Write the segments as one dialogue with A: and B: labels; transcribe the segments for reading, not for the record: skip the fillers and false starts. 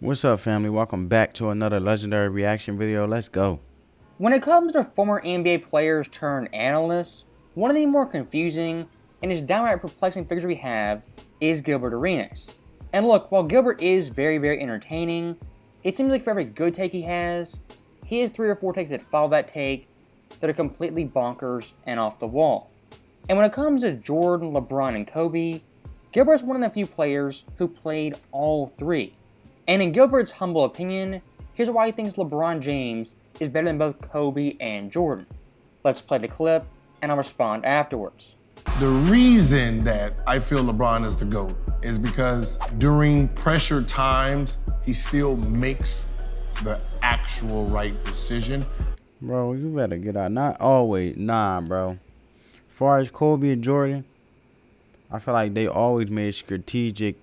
A: What's up, family? Welcome back to another legendary reaction video. Let's go.
B: When it comes to former NBA players turned analysts, one of the more confusing and just downright perplexing figures we have is Gilbert Arenas. And look, while Gilbert is very entertaining, it seems like for every good take he has 3 or 4 takes that follow that take that are completely bonkers and off the wall. And when it comes to Jordan, LeBron, and Kobe, Gilbert's one of the few players who played all three. And in Gilbert's humble opinion, here's why he thinks LeBron James is better than both Kobe and Jordan. Let's play the clip, and I'll respond afterwards.
C: The reason that I feel LeBron is the GOAT is because during pressure times, he still makes the actual right decision.
A: Bro, you better get out. Not always. Nah, bro. As far as Kobe and Jordan, I feel like they always made strategic,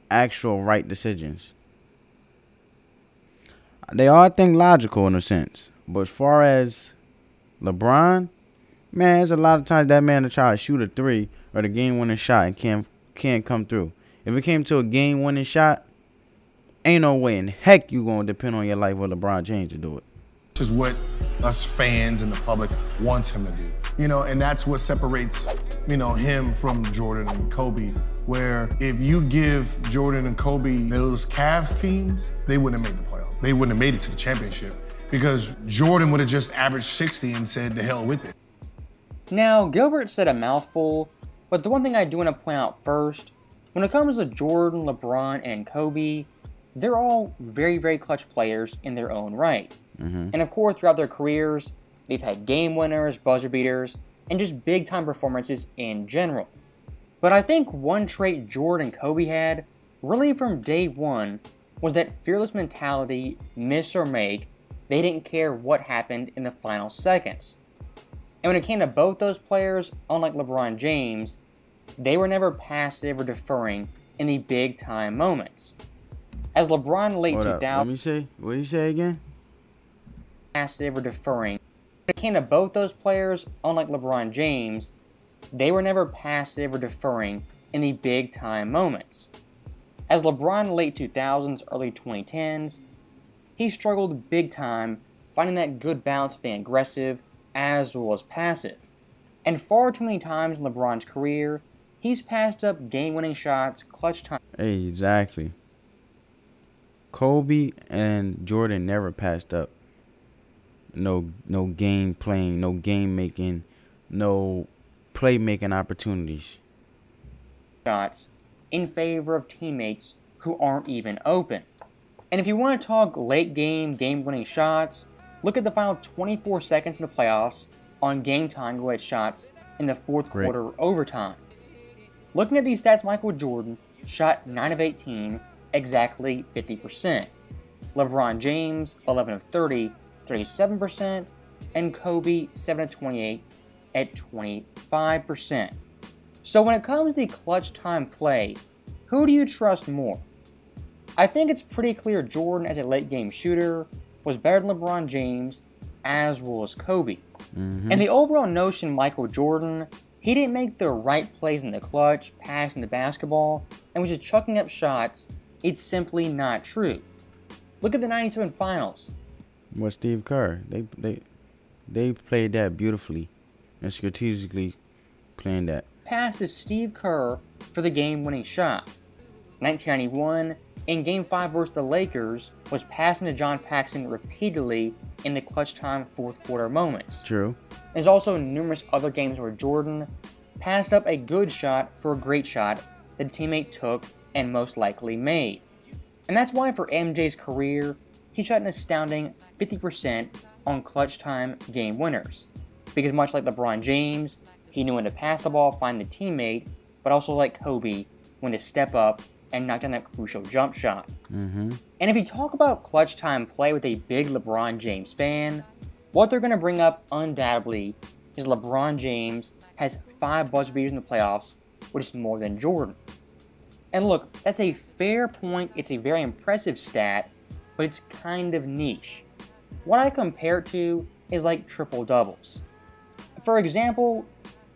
A: actual right decisions. They all think logical in a sense. But as far as LeBron, man, there's a lot of times that man to try to shoot a 3 or the game-winning shot and can't come through. If it came to a game-winning shot, ain't no way in heck you gonna depend on your life with LeBron James to do it.
C: Which is what us fans and the public wants him to do. And that's what separates, him from Jordan and Kobe, where if you give Jordan and Kobe those Cavs teams, they wouldn't have made the playoffs. They wouldn't have made it to the championship because Jordan would have just averaged 60 and said the hell with it.
B: Now, Gilbert said a mouthful, but the one thing I do want to point out first, when it comes to Jordan, LeBron, and Kobe, they're all very clutch players in their own right. And of course, throughout their careers, they've had game winners, buzzer beaters, and just big time performances in general. But I think one trait Jordan and Kobe had, really from day one, was that fearless mentality, miss or make, they didn't care what happened in the final seconds. And when it came to both those players, unlike LeBron James, they were never passive or deferring in the big time moments. As LeBron late 2000s,
A: let me say, what did you say again?
B: Passive or deferring. When it came to both those players, unlike LeBron James, they were never passive or deferring in the big time moments. As LeBron late 2000s, early 2010s, he struggled big time finding that good balance being aggressive as well as passive. And far too many times in LeBron's career, he's passed up game-winning shots, clutch time.
A: Exactly. Kobe and Jordan never passed up. No game playing, no game making, no playmaking opportunities.
B: Shots in favor of teammates who aren't even open. And if you want to talk late game-winning shots, look at the final 24 seconds in the playoffs on game-time go-ahead shots in the fourth quarter overtime. Looking at these stats, Michael Jordan shot 9 of 18, exactly 50%. LeBron James, 11 of 30, 37%, and Kobe, 7 of 28 at 25%. So when it comes to the clutch time play, who do you trust more? I think it's pretty clear Jordan as a late game shooter was better than LeBron James as well as Kobe. And the overall notion Michael Jordan, he didn't make the right plays in the clutch, passing the basketball, and was just chucking up shots, it's simply not true. Look at the 97 finals.
A: With Steve Kerr, they played that beautifully and strategically playing that.
B: Pass to Steve Kerr for the game-winning shot. 1991, in Game 5 versus the Lakers, was passing to John Paxson repeatedly in the clutch time fourth quarter moments.
A: True.
B: There's also numerous other games where Jordan passed up a good shot for a great shot that a teammate took and most likely made. And that's why for MJ's career, he shot an astounding 50% on clutch time game winners. Because much like LeBron James, he knew when to pass the ball, find the teammate, but also like Kobe, when to step up and knock down that crucial jump shot. And if you talk about clutch time play with a big LeBron James fan, what they're going to bring up undoubtedly is LeBron James has 5 buzzer beaters in the playoffs, which is more than Jordan. And look, that's a fair point, it's a very impressive stat, but it's kind of niche. What I compare it to is like triple doubles. For example,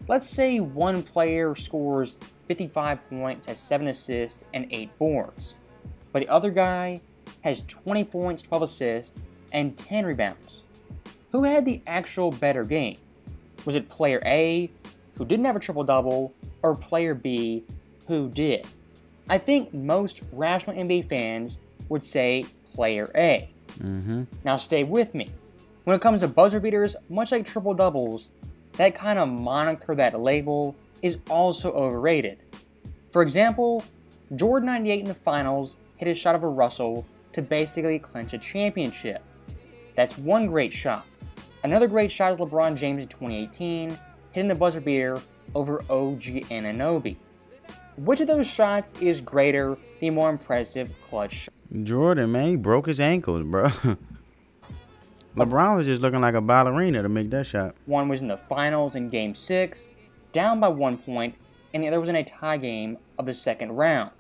B: let's say one player scores 55 points, has 7 assists, and 8 boards. but the other guy has 20 points, 12 assists, and 10 rebounds. Who had the actual better game? Was it player A, who didn't have a triple-double, or player B, who did? I think most rational NBA fans would say player A. Now stay with me. When it comes to buzzer beaters, much like triple-doubles, that kind of moniker, that label, is also overrated. For example, Jordan 98 in the finals hit a shot of a Russell to basically clinch a championship. That's one great shot. Another great shot is LeBron James in 2018, hitting the buzzer beater over OG Anunoby. Which of those shots is greater, the more impressive clutch shot?
A: Jordan, man, he broke his ankles, bro. LeBron was just looking like a ballerina to make that shot.
B: One was in the finals in Game 6, down by 1 point, and the other was in a tie game of the second round.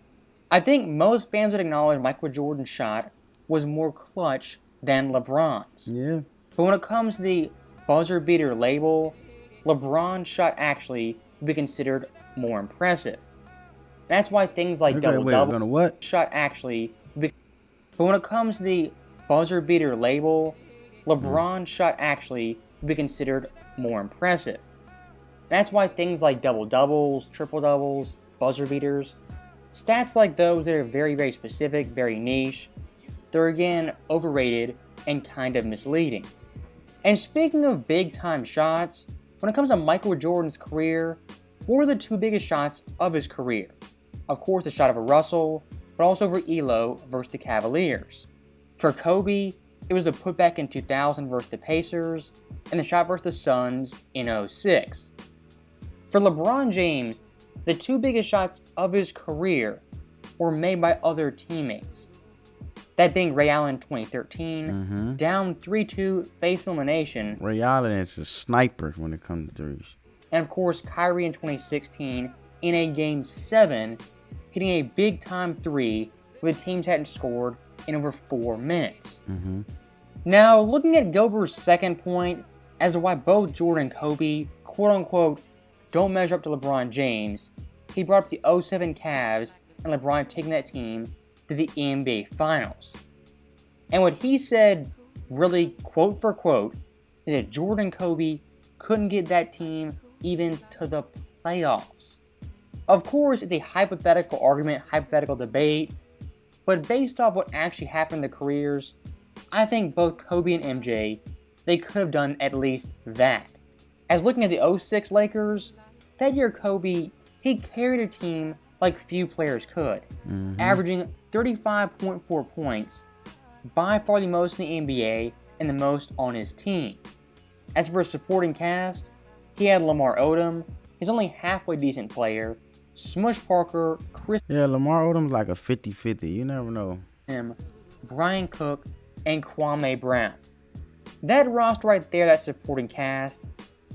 B: I think most fans would acknowledge Michael Jordan's shot was more clutch than LeBron's.
A: Yeah.
B: But when it comes to the buzzer beater label, LeBron's shot actually would be considered more impressive. That's why things like double-double
A: what?
B: shot actually would be. But when it comes to the buzzer beater label, LeBron's shot actually would be considered more impressive. That's why things like double-doubles, triple-doubles, buzzer beaters, stats like those that are very, very specific, very niche, they're again overrated and kind of misleading. And speaking of big-time shots, when it comes to Michael Jordan's career, what were the two biggest shots of his career? Of course, the shot of a Russell, but also over Elo versus the Cavaliers. For Kobe, it was the putback in 2000 versus the Pacers, and the shot versus the Suns in 2006. For LeBron James, the two biggest shots of his career were made by other teammates. That being Ray Allen in 2013, down 3-2, face elimination.
A: Ray Allen is a sniper when it comes to threes.
B: And of course, Kyrie in 2016 in a Game 7, hitting a big-time three where the teams hadn't scored in over 4 minutes. Now, looking at Gilbert's second point as to why both Jordan and Kobe, quote-unquote, don't measure up to LeBron James, he brought up the 2007 Cavs and LeBron taking that team to the NBA Finals. And what he said, really quote for quote, is that Jordan and Kobe couldn't get that team even to the playoffs. Of course, it's a hypothetical argument, hypothetical debate, but based off what actually happened in their careers, I think both Kobe and MJ, they could have done at least that. As looking at the 2006 Lakers, that year Kobe, he carried a team like few players could, averaging 35.4 points, by far the most in the NBA and the most on his team. As for his supporting cast, he had Lamar Odom, he's only halfway decent player, Smush Parker, Chris...
A: Yeah, Lamar Odom's like a 50-50, you never know.
B: Brian Cook, and Kwame Brown. That roster right there, that supporting cast,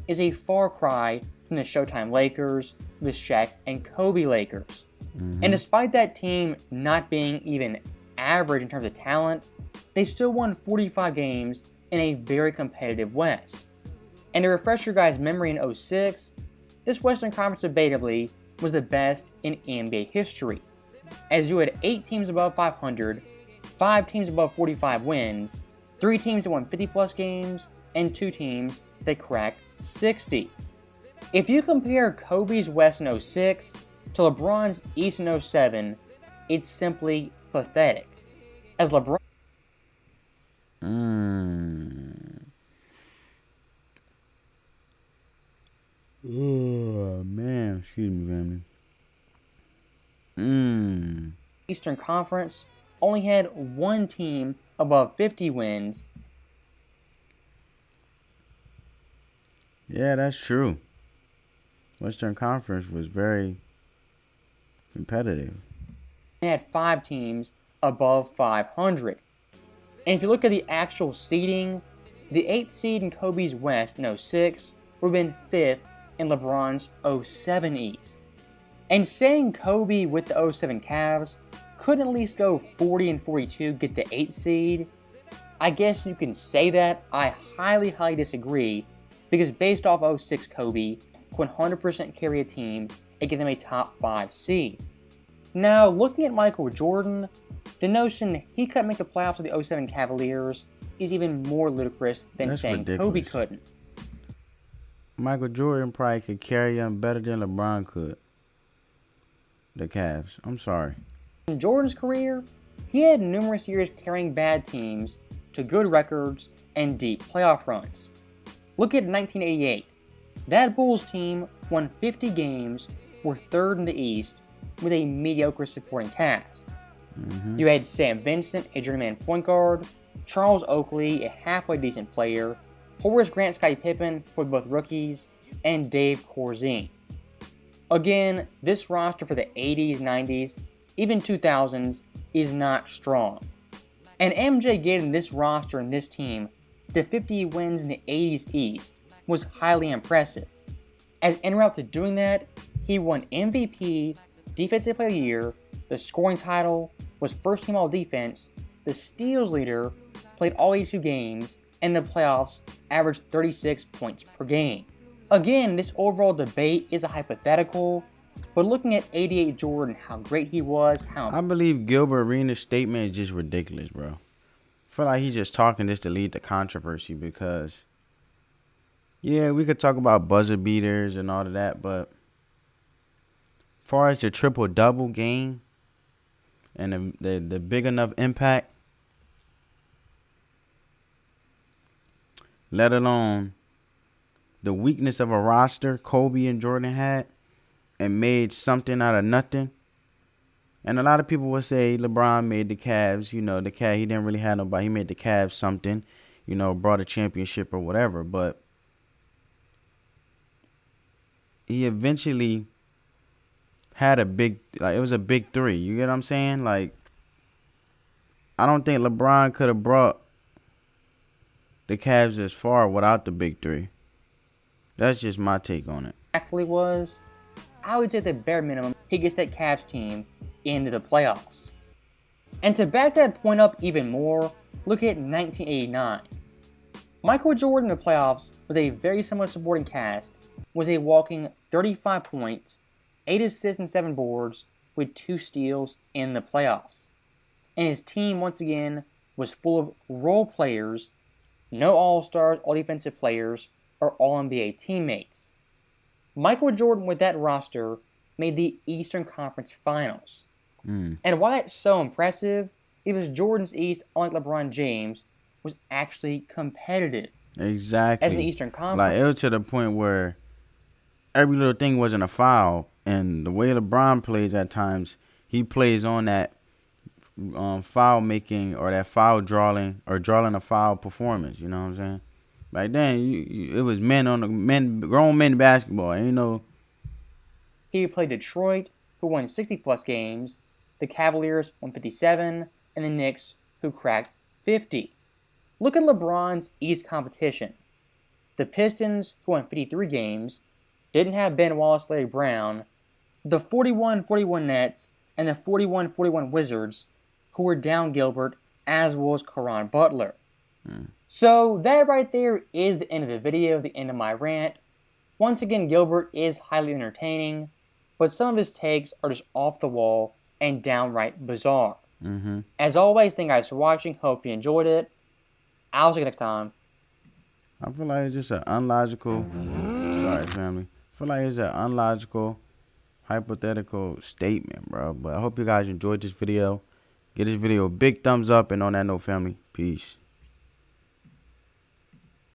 B: is a far cry from the Showtime Lakers, the Shaq and Kobe Lakers. And despite that team not being even average in terms of talent, they still won 45 games in a very competitive West. And to refresh your guys' memory in 2006, this Western Conference debatably was the best in NBA history, as you had 8 teams above 500, 5 teams above 45 wins, 3 teams that won 50-plus games, and 2 teams that cracked 60. If you compare Kobe's West in 2006 to LeBron's East in 2007, it's simply pathetic. As LeBron...
A: Oh, man. Excuse me, family.
B: Eastern Conference only had 1 team above 50 wins.
A: Yeah, that's true. Western Conference was very competitive.
B: They had 5 teams above 500. And if you look at the actual seeding, the 8th seed in Kobe's West in 2006 would have been 5th in LeBron's 2007 East. And saying Kobe with the 2007 Cavs couldn't at least go 40-42, get the 8th seed, I guess you can say that. I highly disagree, because based off 2006 Kobe, could 100% carry a team and get them a top 5 seed. Now, looking at Michael Jordan, The notion he couldn't make the playoffs with the 07 Cavaliers is even more ludicrous than
A: That's
B: saying
A: ridiculous.
B: Kobe couldn't.
A: Michael Jordan probably could carry them better than LeBron could. The Cavs. I'm sorry.
B: In Jordan's career, he had numerous years carrying bad teams to good records and deep playoff runs. Look at 1988. That Bulls team won 50 games, were third in the East, with a mediocre supporting cast. You had Sam Vincent, a journeyman point guard, Charles Oakley, a halfway decent player, Horace Grant, Scottie Pippen, were both rookies, and Dave Corzine. Again, this roster for the 80s, 90s, even 2000s is not strong. And MJ getting this roster and this team to 50 wins in the 80s East was highly impressive. As en route to doing that, he won MVP, Defensive Player of the Year, the scoring title, was first team all defense, the steals leader, played all 82 games, and in the playoffs averaged 36 points per game. Again, this overall debate is a hypothetical, but looking at 88 Jordan, how great he was,
A: I believe Gilbert Arenas' statement is just ridiculous, bro. I feel like he's just talking this to lead to controversy because, yeah, we could talk about buzzer beaters and all of that, but as far as the triple-double game and the big enough impact, let alone the weakness of a roster Kobe and Jordan had and made something out of nothing. And a lot of people would say LeBron made the Cavs, he didn't really have nobody. He made the Cavs something, brought a championship or whatever. But he eventually had it was a big three. You get what I'm saying? Like, I don't think LeBron could have brought the Cavs as far without the big three. That's just my take on it.
B: Actually was, I would say at the bare minimum, he gets that Cavs team into the playoffs. And to back that point up even more, look at 1989. Michael Jordan in the playoffs, with a very similar supporting cast, was a walking 35 points, 8 assists and 7 boards, with 2 steals in the playoffs. And his team, once again, was full of role players, no all-stars, all defensive players, or all-NBA teammates. Michael Jordan with that roster made the Eastern Conference Finals. And why it's so impressive, it was Jordan's East, unlike LeBron James, was actually competitive.
A: Exactly.
B: As in the Eastern Conference.
A: Like, it was to the point where every little thing wasn't a foul. And the way LeBron plays at times, he plays on that foul making or that foul drawing or drawing a foul performance. You know what I'm saying? Back then, it was grown men basketball.
B: He played Detroit, who won 60-plus games, the Cavaliers won 57, and the Knicks, who cracked 50. Look at LeBron's East competition. The Pistons, who won 53 games, didn't have Ben Wallace, Larry Brown, the 41-41 Nets, and the 41-41 Wizards, who were down Gilbert, as was Caron Butler. So that right there is the end of the video, the end of my rant. Once again, Gilbert is highly entertaining, but some of his takes are just off the wall and downright bizarre. As always, thank you guys for watching. Hope you enjoyed it. I'll see you next time.
A: I feel like it's just an unlogical. Sorry, family. I feel like it's an unlogical, hypothetical statement, bro. But I hope you guys enjoyed this video. Give this video a big thumbs up, and on that note, family, peace.